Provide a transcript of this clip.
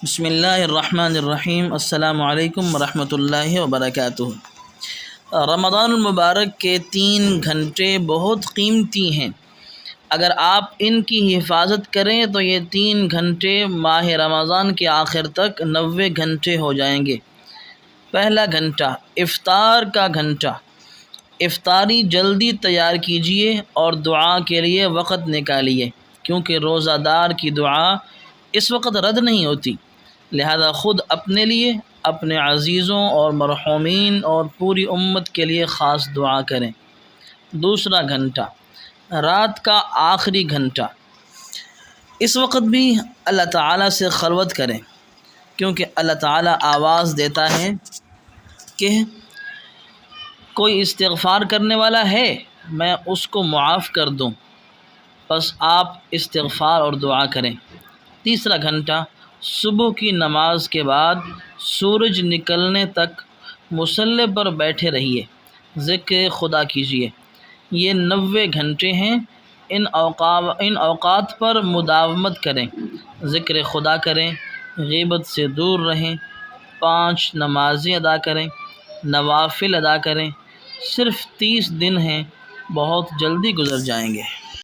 بسم اللہ الرحمن الرحیم۔ السلام علیکم ورحمۃ اللہ وبرکاتہ۔ رمضان المبارک کے 3 گھنٹے بہت قیمتی ہیں۔ اگر آپ ان کی حفاظت کریں تو یہ 3 گھنٹے ماہ رمضان کے آخر تک 90 گھنٹے ہو جائیں گے۔ پہلا گھنٹہ افطار کا گھنٹہ۔ افطاری جلدی تیار کیجیے اور دعا کے لیے وقت نکالیے، کیونکہ روزہ دار کی دعا اس وقت رد نہیں ہوتی، لہذا خود اپنے لیے، اپنے عزیزوں اور مرحومین اور پوری امت کے لیے خاص دعا کریں۔ دوسرا گھنٹہ رات کا آخری گھنٹہ۔ اس وقت بھی اللہ تعالیٰ سے خلوت کریں، کیونکہ اللہ تعالیٰ آواز دیتا ہے کہ کوئی استغفار کرنے والا ہے، میں اس کو معاف کر دوں، بس آپ استغفار اور دعا کریں۔ تیسرا گھنٹہ صبح کی نماز کے بعد سورج نکلنے تک مصلی پر بیٹھے رہیے، ذکر خدا کیجیے۔ یہ 90 گھنٹے ہیں۔ ان اوقات پر مداومت کریں، ذکر خدا کریں، غیبت سے دور رہیں، 5 نمازیں ادا کریں، نوافل ادا کریں۔ صرف 30 دن ہیں، بہت جلدی گزر جائیں گے۔